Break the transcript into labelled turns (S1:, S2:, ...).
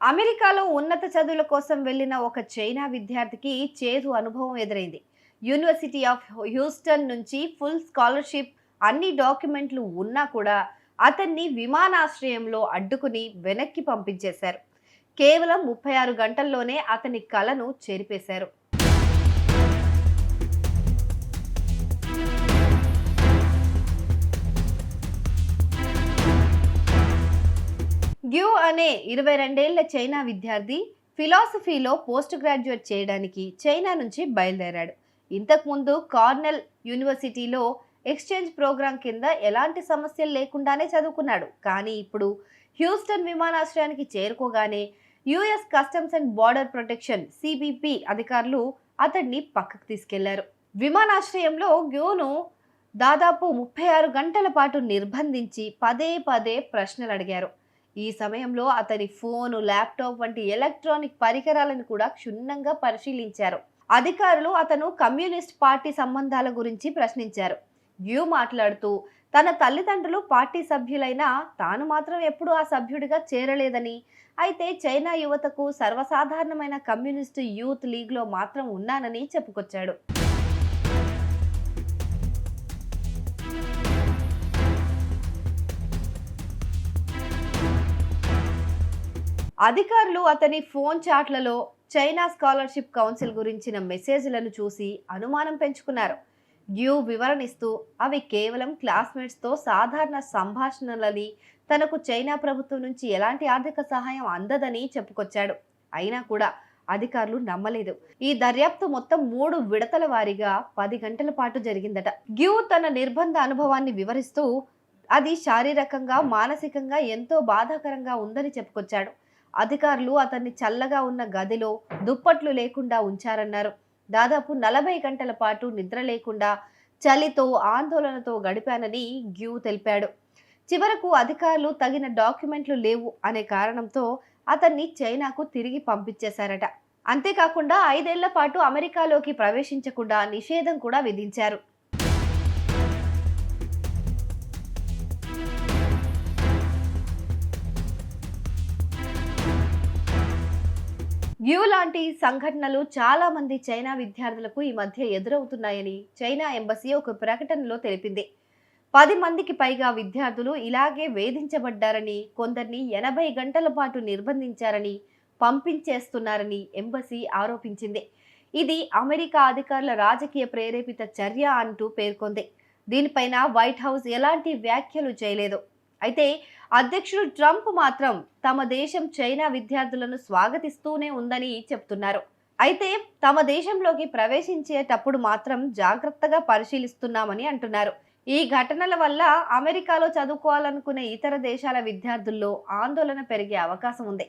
S1: అమెరికాలో ఉన్నత చదువుల కోసం వెళ్లిన ఒక చైనా విద్యార్థికి చేదు అనుభవం ఎదురైంది. యూనివర్సిటీ ఆఫ్ హ్యూస్టన్ నుంచి ఫుల్ స్కాలర్షిప్, అన్ని డాక్యుమెంట్లు ఉన్నా కూడా అతన్ని విమానాశ్రయంలో అడ్డుకుని వెనక్కి పంపించేశారు. కేవలం 36 గంటల్లోనే అతని కలను చెరిపేశారు. గ్యూ అనే 22 ఏళ్ల చైనా విద్యార్థి ఫిలాసఫీలో పోస్ట్ గ్రాడ్యుయేట్ చేయడానికి చైనా నుంచి బయలుదేరాడు. ఇంతకుముందు కార్నెల్ యూనివర్సిటీలో ఎక్స్చేంజ్ ప్రోగ్రాం కింద ఎలాంటి సమస్యలు లేకుండానే చదువుకున్నాడు. కానీ ఇప్పుడు హ్యూస్టన్ విమానాశ్రయానికి చేరుకోగానే US customs and border protection CBP అధికారులు అతన్ని పక్కకు తీసుకెళ్లారు. విమానాశ్రయంలో గ్యూను దాదాపు 36 గంటల పాటు నిర్బంధించి పదే పదే ప్రశ్నలు అడిగారు. ఈ సమయంలో అతని ఫోను, ల్యాప్టాప్ వంటి ఎలక్ట్రానిక్ పరికరాలను కూడా క్షుణ్ణంగా పరిశీలించారు. అధికారులు అతను కమ్యూనిస్ట్ పార్టీ సంబంధాల గురించి ప్రశ్నించారు. యు మాట్లాడుతూ తన తల్లిదండ్రులు పార్టీ సభ్యులైనా తాను మాత్రం ఎప్పుడూ ఆ సభ్యుడిగా చేరలేదని, అయితే చైనా యువతకు సర్వసాధారణమైన కమ్యూనిస్టు యూత్ లీగ్లో మాత్రం ఉన్నానని చెప్పుకొచ్చాడు. అధికారులు అతని ఫోన్ చాట్లలో చైనా స్కాలర్షిప్ కౌన్సిల్ గురించిన మెసేజ్లను చూసి అనుమానం పెంచుకున్నారు. గ్యూ వివరణిస్తూ అవి కేవలం క్లాస్మేట్స్తో సాధారణ సంభాషణలని, తనకు చైనా ప్రభుత్వం నుంచి ఎలాంటి ఆర్థిక సహాయం అందదని చెప్పుకొచ్చాడు. అయినా కూడా అధికారులు నమ్మలేదు. ఈ దర్యాప్తు మొత్తం 3 విడతల వారీగా 10 గంటల పాటు జరిగిందట. గ్యూ తన నిర్బంధ అనుభవాన్ని వివరిస్తూ అది శారీరకంగా, మానసికంగా ఎంతో బాధాకరంగా ఉందని చెప్పుకొచ్చాడు. అధికారులు అతన్ని చల్లగా ఉన్న గదిలో దుప్పట్లు లేకుండా ఉంచారన్నారు. దాదాపు 40 గంటల పాటు నిద్ర లేకుండా, చలితో, ఆందోళనతో గడిపానని గ్యూ తెలిపాడు. చివరకు అధికారులు తగిన డాక్యుమెంట్లు లేవు అనే కారణంతో అతన్ని చైనాకు తిరిగి పంపించేశారట. అంతేకాకుండా 5 ఏళ్ల పాటు అమెరికాలోకి ప్రవేశించకుండా నిషేధం కూడా విధించారు. గ్యూ లాంటి సంఘటనలు చాలా మంది చైనా విద్యార్థులకు ఈ మధ్య ఎదురవుతున్నాయని చైనా ఎంబసీ ఒక ప్రకటనలో తెలిపింది. 10 మందికి పైగా విద్యార్థులు ఇలాగే వేధించబడ్డారని, కొందరిని 80 గంటల పాటు నిర్బంధించారని, పంపించేస్తున్నారని ఎంబసీ ఆరోపించింది. ఇది అమెరికా అధికారుల రాజకీయ ప్రేరేపిత చర్య అంటూ పేర్కొంది. దీనిపైన వైట్ హౌస్ ఎలాంటి వ్యాఖ్యలు చేయలేదు. అయితే అధ్యక్షుడు ట్రంప్ మాత్రం తమ దేశం చైనా విద్యార్థులను స్వాగతిస్తూనే ఉందని చెప్తున్నారు. అయితే తమ దేశంలోకి ప్రవేశించేటప్పుడు మాత్రం జాగ్రత్తగా పరిశీలిస్తున్నామని అంటున్నారు. ఈ ఘటనల వల్ల అమెరికాలో చదువుకోవాలనుకునే ఇతర దేశాల విద్యార్థుల్లో ఆందోళన పెరిగే అవకాశం ఉంది.